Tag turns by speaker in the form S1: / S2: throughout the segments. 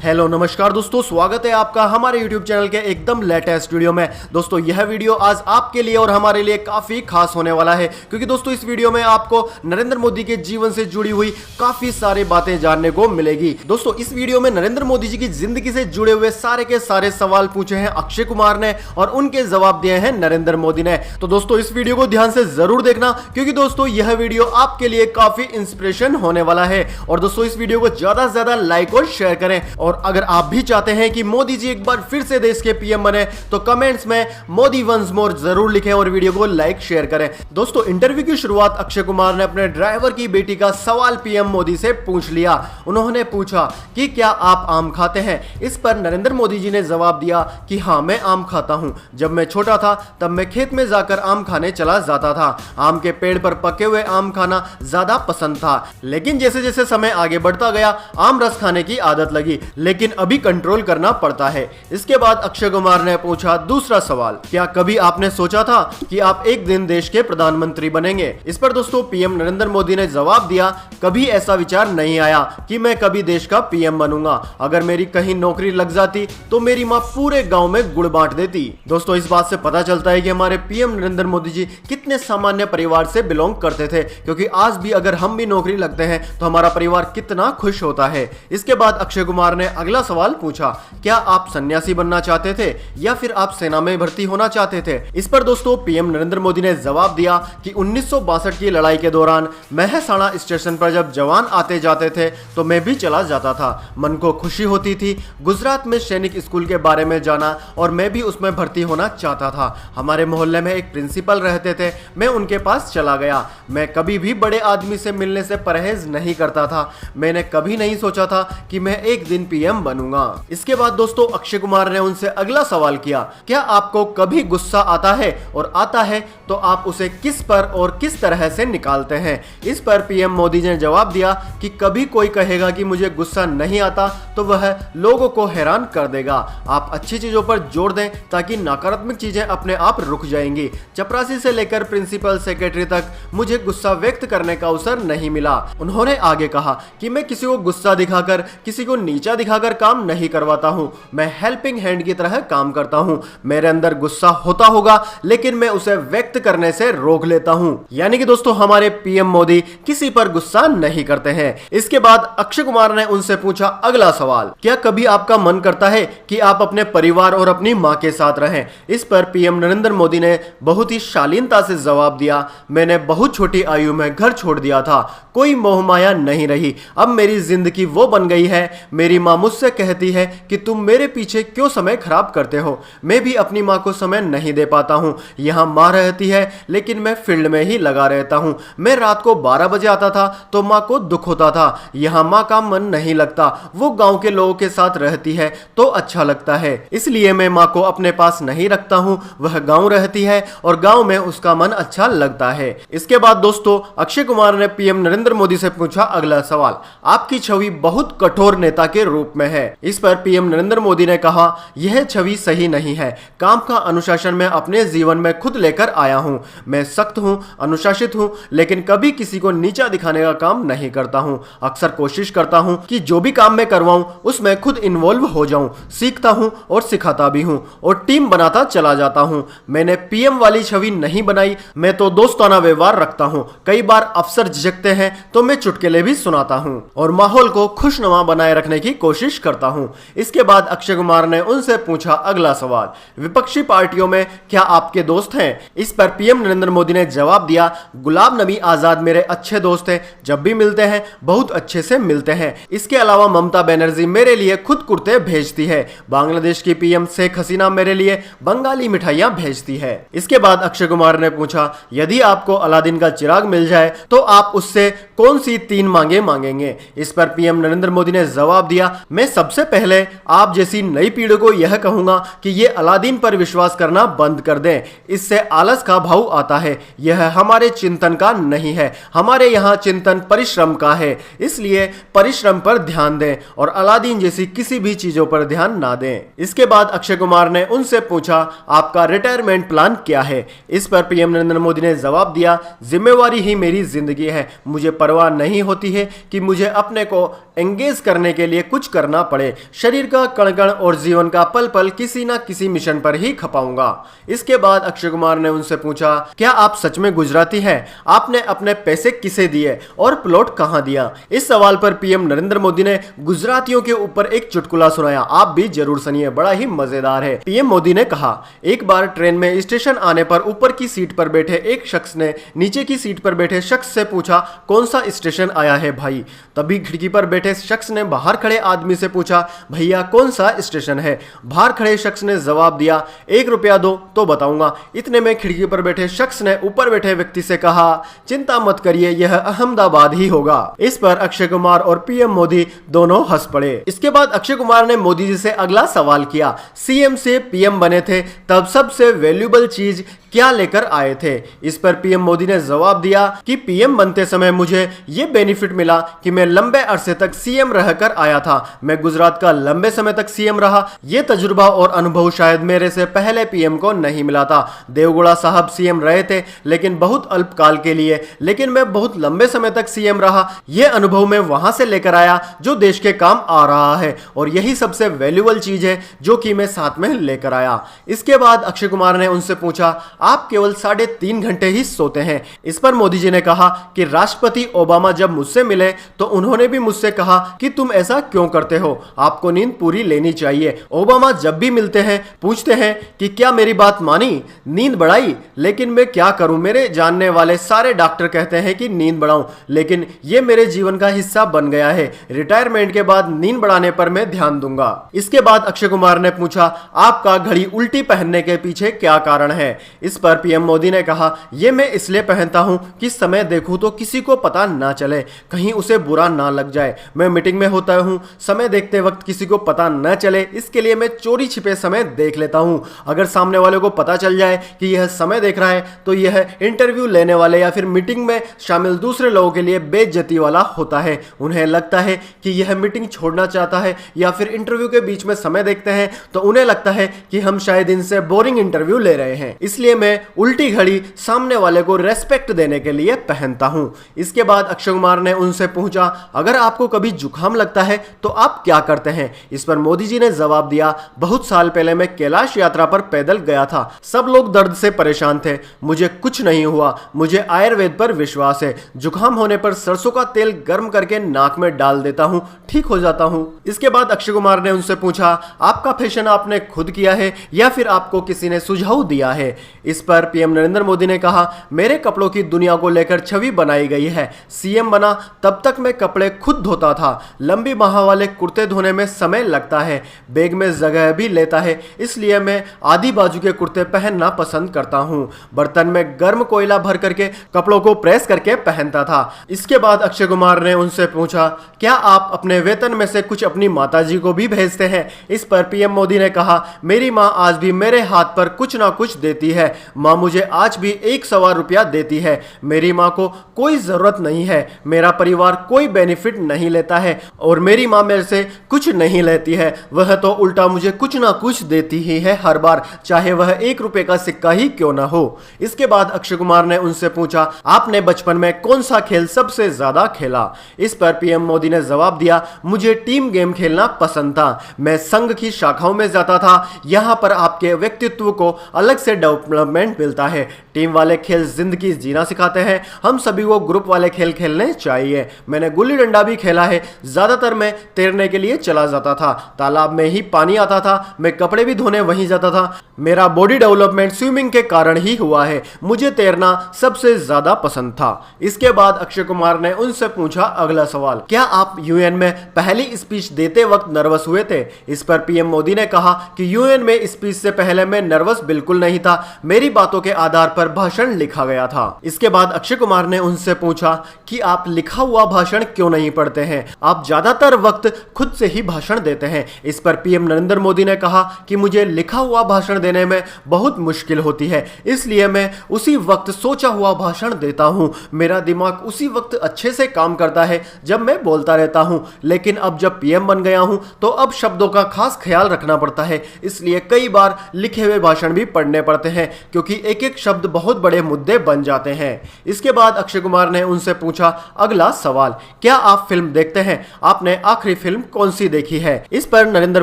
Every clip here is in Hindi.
S1: हेलो नमस्कार दोस्तों, स्वागत है आपका हमारे YouTube चैनल के एकदम लेटेस्ट वीडियो में। दोस्तों यह वीडियो आज आपके लिए और हमारे लिए काफी खास होने वाला है, क्योंकि दोस्तों इस वीडियो में आपको नरेंद्र मोदी के जीवन से जुड़ी हुई काफी सारी बातें जानने को मिलेगी। दोस्तों इस वीडियो में नरेंद्र मोदी जी की जिंदगी से जुड़े हुए सारे के सारे सवाल पूछे हैं अक्षय कुमार ने और उनके जवाब दिए हैं नरेंद्र मोदी ने। तो दोस्तों इस वीडियो को ध्यान से जरूर देखना, क्योंकि दोस्तों यह वीडियो आपके लिए काफी इंस्पिरेशन होने वाला है। और दोस्तों इस वीडियो को ज्यादा से ज्यादा लाइक और शेयर करें, और अगर आप भी चाहते हैं कि मोदी जी एक बार फिर से देश के पीएम बने तो कमेंट्स में मोदी वंस मोर जरूर लिखें और वीडियो को लाइक शेयर करें। दोस्तों इंटरव्यू की शुरुआत अक्षय कुमार ने अपने ड्राइवर की बेटी का सवाल पीएम मोदी से पूछ लिया। उन्होंने पूछा कि क्या आप आम खाते हैं। इस पर नरेंद्र मोदी जी ने जवाब दिया कि हाँ, मैं आम खाता हूं। जब मैं छोटा था तब मैं खेत में जाकर आम खाने चला जाता था। आम के पेड़ पर पके हुए आम खाना ज्यादा पसंद था, लेकिन जैसे जैसे समय आगे बढ़ता गया आम रस खाने की आदत लगी, लेकिन अभी कंट्रोल करना पड़ता है। इसके बाद अक्षय कुमार ने पूछा दूसरा सवाल, क्या कभी आपने सोचा था कि आप एक दिन देश के प्रधानमंत्री बनेंगे। इस पर दोस्तों पीएम नरेंद्र मोदी ने जवाब दिया, कभी ऐसा विचार नहीं आया कि मैं कभी देश का पीएम बनूंगा। अगर मेरी कहीं नौकरी लग जाती तो मेरी माँ पूरे गाँव में गुड़ बांट देती। दोस्तों इस बात से पता चलता है कि हमारे पीएम नरेंद्र मोदी जी कितने सामान्य परिवार से बिलोंग करते थे, क्योंकि आज भी अगर हम भी नौकरी लगते हैं तो हमारा परिवार कितना खुश होता है। इसके बाद अक्षय कुमार ने अगला सवाल पूछा, क्या आप सन्यासी बनना चाहते थे या फिर आप सेना में भर्ती होना चाहते थे। इस पर दोस्तों पीएम नरेंद्र मोदी ने जवाब दिया कि 1962 की लड़ाई के दौरान महसाणा स्टेशन पर जब जवान आते जाते थे तो मैं भी चला जाता था। मन को खुशी होती थी। गुजरात में सैनिक स्कूल के बारे में जाना और मैं भी उसमें भर्ती होना चाहता था। हमारे मोहल्ले में एक प्रिंसिपल रहते थे, मैं उनके पास चला गया। मैं कभी भी बड़े आदमी से मिलने से परहेज नहीं करता था। मैंने कभी नहीं सोचा था कि मैं एक दिन पीएम बनूंगा। इसके बाद दोस्तों अक्षय कुमार ने उनसे अगला सवाल किया, क्या आपको कभी गुस्सा आता है, और आता है तो आप उसे किस पर और किस तरह से निकालते हैं। इस पर पीएम मोदी ने जवाब दिया कि कभी कोई कहेगा कि मुझे गुस्सा नहीं आता तो वह लोगों को हैरान कर देगा। आप अच्छी चीजों पर जोर दें ताकि नकारात्मक चीजें अपने आप रुक जाएंगी। चपरासी से लेकर प्रिंसिपल सेक्रेटरी तक मुझे गुस्सा व्यक्त करने का अवसर नहीं मिला। उन्होंने आगे कहा कि मैं किसी को गुस्सा दिखाकर, किसी को नीचा दिखाकर काम नहीं करवाता हूं। मैं हेल्पिंग हैंड की तरह काम करता हूं। मेरे अंदर गुस्सा होता होगा, लेकिन मैं उसे व्यक्त करने से रोक लेता हूं। यानी कि दोस्तों हमारे पीएम मोदी किसी पर गुस्सा नहीं करते हैं। इसके बाद अक्षय कुमार ने उनसे पूछा अगला सवाल, क्या कभी आपका मन करता है कि आप अपने परिवार और अपनी मां के साथ रहें। इस पर पीएम नरेंद्र मोदी ने बहुत ही शालीनता से जवाब दिया, मैंने बहुत छोटी आयु में घर छोड़ दिया था, कोई मोह माया नहीं रही। अब मेरी जिंदगी वो बन गई है। मेरी मां मुझसे कहती है कि तुम मेरे पीछे क्यों समय खराब करते हो। मैं भी अपनी मां को समय नहीं दे पाता हूं। यहां मां रहती है, लेकिन मैं फील्ड में ही लगा रहता हूं। मैं रात को 12 बजे आता था तो मां को दुख होता था। यहां मां का मन नहीं लगता। वो गांव के लोगों के साथ रहती है तो अच्छा लगता है, इसलिए मैं मां को अपने पास नहीं रखता हूं। वह गांव रहती है और गांव में उसका मन अच्छा लगता है। इसके बाद दोस्तों अक्षय कुमार ने पीएम नरेंद्र मोदी से पूछा अगला सवाल, आपकी छवि बहुत कठोर नेता के रूप में है। इस पर पीएम नरेंद्र मोदी ने कहा, यह छवि सही नहीं है। काम का अनुशासन मैं अपने जीवन में खुद लेकर आया हूं। मैं सख्त हूं, अनुशासित हूं, लेकिन कभी किसी को नीचा दिखाने का काम नहीं करता हूं। अक्सर कोशिश करता हूं कि जो भी काम मैं करवाऊं उसमें खुद इन्वॉल्व हो जाऊं। सीखता हूं और सिखाता भी हूं और टीम बनाता चला जाता हूं। मैंने पीएम वाली छवि नहीं बनाई। मैं तो दोस्ताना व्यवहार रखता हूं। कई बार अफसर झिझकते हैं तो मैं चुटकुले भी सुनाता हूं और माहौल को खुशनुमा बनाए रखने की कोशिश करता हूं। इसके बाद अक्षय कुमार ने उनसे पूछा अगला सवाल, विपक्षी पार्टियों में क्या आपके दोस्त हैं। इस पर पीएम नरेंद्र मोदी ने जवाब दिया, गुलाम नबी आजाद मेरे अच्छे दोस्त हैं। जब भी मिलते हैं बहुत अच्छे से मिलते हैं। इसके अलावा ममता बनर्जी मेरे लिए खुद कुर्ते भेजती है। बांग्लादेश की पीएम शेख हसीना मेरे लिए बंगाली मिठाइयां भेजती है। इसके बाद अक्षय कुमार ने पूछा, यदि आपको अलादीन का चिराग मिल जाए तो आप उससे कौन सी 3 मांगे मांगेंगे। इस पर पीएम नरेंद्र मोदी ने जवाब दिया, मैं सबसे पहले आप जैसी नई पीढ़ी को यह कहूंगा कि ये अलादीन पर विश्वास करना बंद कर दें। इससे आलस का भाव आता है। यह हमारे चिंतन का नहीं है। हमारे यहाँ चिंतन परिश्रम का है, इसलिए परिश्रम पर ध्यान दें और अलादीन जैसी किसी भी चीजों पर ध्यान ना दें। इसके बाद अक्षय कुमार ने उनसे पूछा, आपका रिटायरमेंट प्लान क्या है। इस पर पीएम नरेंद्र मोदी ने जवाब दिया, जिम्मेवारी ही मेरी जिंदगी है। मुझे परवाह नहीं होती है कि मुझे अपने को एंगेज करने के लिए कुछ करना पड़े, शरीर का कण कण और जीवन का पल पल किसी न किसी मिशन पर ही खपाऊंगा। इसके बाद अक्षय कुमार ने उनसे पूछा, क्या आप सच में गुजराती हैं? आपने अपने पैसे किसे दिए और प्लॉट कहां दिया? इस सवाल पर पीएम नरेंद्र मोदी ने गुजरातियों के ऊपर एक चुटकुला सुनाया। आप भी जरूर सुनिए, बड़ा ही मजेदार है। पीएम मोदी ने कहा, एक बार ट्रेन में स्टेशन आने पर ऊपर की सीट पर बैठे एक शख्स ने नीचे की सीट पर बैठे शख्स से पूछा, कौन सा स्टेशन आया है भाई? तभी खिड़की पर बैठे शख्स ने बाहर खड़े आदमी से पूछा, भैया कौन सा स्टेशन है? बाहर खड़े शख्स ने जवाब दिया, 1 रुपया दो तो बताऊंगा। इतने में खिड़की पर बैठे शख्स ने ऊपर बैठे व्यक्ति से कहा, चिंता मत करिए, यह अहमदाबाद ही होगा। इस पर अक्षय कुमार और पीएम मोदी दोनों हंस पड़े। इसके बाद अक्षय कुमार ने मोदी जी से अगला सवाल किया, सीएम से पीएम बने थे तब सबसे वैल्यूएबल चीज क्या लेकर आए थे? इस पर पीएम मोदी ने जवाब दिया कि पीएम बनते समय मुझे यह बेनिफिट मिला कि मैं लंबे अरसे तक सीएम रहकर आया था। मैं गुजरात का लंबे समय तक सीएम रहा। यह तजुर्बा और अनुभव शायद मेरे से पहले पीएम को नहीं मिला था। देवगौड़ा साहब सीएम रहे थे लेकिन बहुत अल्पकाल के लिए, लेकिन मैं बहुत लंबे समय तक सीएम रहा। यह अनुभव मैं वहां से लेकर आया जो देश के काम आ रहा है और यही सबसे वैल्यूएबल चीज है जो कि मैं साथ में लेकर आया। इसके बाद अक्षय कुमार ने उनसे पूछा, आप केवल 3.5 घंटे ही सोते हैं। इस पर मोदी जी ने कहा कि राष्ट्रपति ओबामा जब मुझसे मिले तो उन्होंने भी मुझसे कहा कि तुम ऐसा क्यों करते हो, आपको नींद पूरी लेनी चाहिए। ओबामा जब भी मिलते हैं पूछते हैं कि क्या मेरी बात मानी, नींद बढ़ाई? लेकिन मैं क्या करूं, मेरे जानने वाले सारे डॉक्टर कहते हैं कि नींद बढ़ाऊं, लेकिन यह मेरे जीवन का हिस्सा बन गया है। रिटायरमेंट के बाद नींद बढ़ाने पर मैं ध्यान दूंगा। इसके बाद अक्षय कुमार ने पूछा, आपका घड़ी उल्टी पहनने के पीछे क्या कारण है? इस पर पीएम मोदी ने कहा, यह मैं इसलिए पहनता हूं कि समय देखूं तो किसी को पता ना चले, कहीं उसे बुरा ना लग जाए। मैं मीटिंग में होता हूं, समय देखते वक्त किसी को पता न चले, इसके लिए मैं चोरी छिपे समय देख लेता हूं। अगर सामने वाले को पता चल जाए कि यह समय देख रहा है तो यह इंटरव्यू लेने वाले या फिर मीटिंग में शामिल दूसरे लोगों के लिए बेइज्जती वाला होता है। उन्हें लगता है कि यह मीटिंग छोड़ना चाहता है या फिर इंटरव्यू के बीच में समय देखते हैं तो उन्हें लगता है कि हम शायद इनसे बोरिंग इंटरव्यू ले रहे हैं। इसलिए मैं उल्टी घड़ी सामने वाले को रेस्पेक्ट देने के लिए पहनता हूं। इसके बाद अक्षय कुमार ने उनसे पूछा, अगर आपको कभी जुकाम लगता है तो आप क्या करते हैं? इस पर मोदी जी ने जवाब दिया, बहुत साल पहले मैं कैलाश यात्रा पर पैदल गया था, सब लोग दर्द से परेशान थे, मुझे कुछ नहीं हुआ। मुझे आयुर्वेद पर विश्वास है। जुकाम होने पर सरसों का तेल गर्म करके नाक में डाल देता हूं, ठीक हो जाता हूं। इसके बाद अक्षय कुमार ने उनसे पूछा, आपका फैशन आपने खुद किया है या फिर आपको किसी ने सुझाव दिया है? इस पर पीएम नरेंद्र मोदी ने कहा, मेरे कपड़ों की दुनिया को लेकर छवि बनाई गई है। सीएम बना तब तक मैं कपड़े खुद धोता था। लंबी बाह वाले कुर्ते धोने में समय लगता है, बैग में जगह भी लेता है, इसलिए मैं आधी बाजू के कुर्ते पहनना पसंद करता हूं। बर्तन में गर्म कोयला भर करके कपड़ों को प्रेस करके पहनता था। इसके बाद अक्षय कुमार ने उनसे पूछा, क्या आप अपने वेतन में से कुछ अपनी माताजी को भी भेजते हैं? इस पर पीएम मोदी ने कहा, मेरी माँ आज भी मेरे हाथ पर कुछ ना कुछ देती है। माँ मुझे आज भी 1 रुपया देती है। मेरी माँ को कोई जरूरत नहीं है, मेरा परिवार कोई बेनिफिट नहीं लेता है और मेरी माँ मेरे से कुछ नहीं लेती है, वह तो उल्टा मुझे कुछ ना कुछ देती ही है हर बार, चाहे वह 1 रुपए का सिक्का ही क्यों ना हो। इसके बाद अक्षय कुमार ने उनसे पूछा, आपने बचपन में कौन सा खेल सबसे ज्यादा खेला? इस पर पीएम मोदी ने जवाब दिया, मुझे टीम गेम खेलना पसंद था। मैं संघ की शाखाओं में जाता था, यहाँ पर आपके व्यक्तित्व को अलग से डेवलपमेंट मिलता है। टीम वाले खेल जिंदगी जीना सिखाते हैं, हम सभी को ग्रुप वाले खेल खेलने चाहिए। मैंने गुल्ली डंडा भी खेला है। ज्यादातर मैं तैरने के लिए चला जाता था, तालाब में ही पानी आता था, मैं कपड़े भी धोने वहीं जाता था। मेरा बॉडी डेवलपमेंट स्विमिंग के कारण ही हुआ है, मुझे तैरना सबसे ज्यादा पसंद था। इसके बाद अक्षय कुमार ने उनसे पूछा अगला सवाल, क्या आप यूएन में पहली स्पीच देते वक्त नर्वस हुए थे? इस पर पीएम मोदी ने कहा कि यूएन में स्पीच से पहले मैं नर्वस बिल्कुल नहीं था, मेरी बातों के आधार पर भाषण लिखा गया था। इसके बाद अक्षय कुमार ने उनसे पूछा कि आप लिखा हुआ भाषण क्यों नहीं पढ़ते हैं, आप ज्यादातर वक्त खुद से ही भाषण देते हैं। इस पर पीएम नरेंद्र मोदी ने कहा कि मुझे लिखा हुआ भाषण देने में बहुत मुश्किल होती है, इसलिए मैं उसी वक्त सोचा हुआ भाषण देता हूं। मेरा दिमाग उसी वक्त अच्छे से काम करता है जब मैं बोलता रहता हूं, लेकिन अब जब पीएम बन गया हूं तो अब शब्दों का खास ख्याल रखना पड़ता है, इसलिए कई बार लिखे हुए भाषण भी पढ़ने पड़ते हैं क्योंकि एक एक शब्द बहुत बड़े मुद्दे बन जाते हैं। इसके बाद अक्षय कुमार ने उनसे पूछा अगला सवाल, क्या आप फिल्म देखते हैं? आपने आखिरी आखिरी फिल्म कौन सी देखी है। इस पर नरेंद्र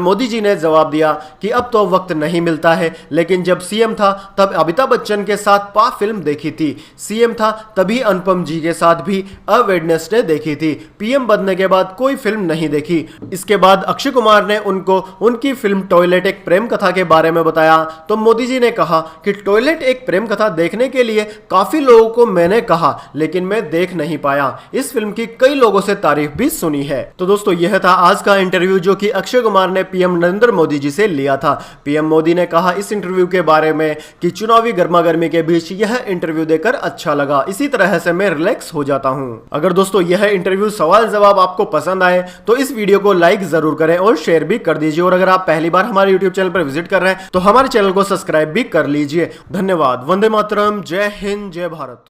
S1: मोदी जी ने जवाब दिया कि अब तो वक्त नहीं मिलता है, लेकिन जब सीएम था तब अमिताभ बच्चन के साथ पा फिल्म देखी थी, सीएम था तभी अनुपम जी के साथ भी अ वेडनेसडे देखी थी, पीएम बनने के बाद कोई फिल्म नहीं देखी। इसके बाद अक्षय कुमार ने उनको उनकी फिल्म टॉयलेट एक प्रेम कथा के बारे में बताया तो मोदी जी ने कहा कि टॉयलेट एक प्रेम कथा देखने के लिए काफी लोगों को मैंने कहा, लेकिन मैं देख नहीं पाया। इस फिल्म की कई लोगों से तारीफ भी सुनी है। तो दोस्तों यह था आज का इंटरव्यू जो कि अक्षय कुमार ने पीएम नरेंद्र मोदी जी से लिया था। पीएम मोदी ने कहा इस इंटरव्यू के बारे में कि चुनावी गर्मागर्मी के बीच यह इंटरव्यू देकर अच्छा लगा, इसी तरह से मैं रिलैक्स हो जाता हूं। अगर दोस्तों यह इंटरव्यू सवाल जवाब आपको पसंद आए तो इस वीडियो को लाइक जरूर करें और शेयर भी कर दीजिए, और अगर आप पहली बार हमारे यूट्यूब चैनल पर विजिट कर रहे हैं तो हमारे चैनल को सब्सक्राइब भी कर लीजिए। धन्यवाद। वंदे मातरम। जय हिंद, जय भारत।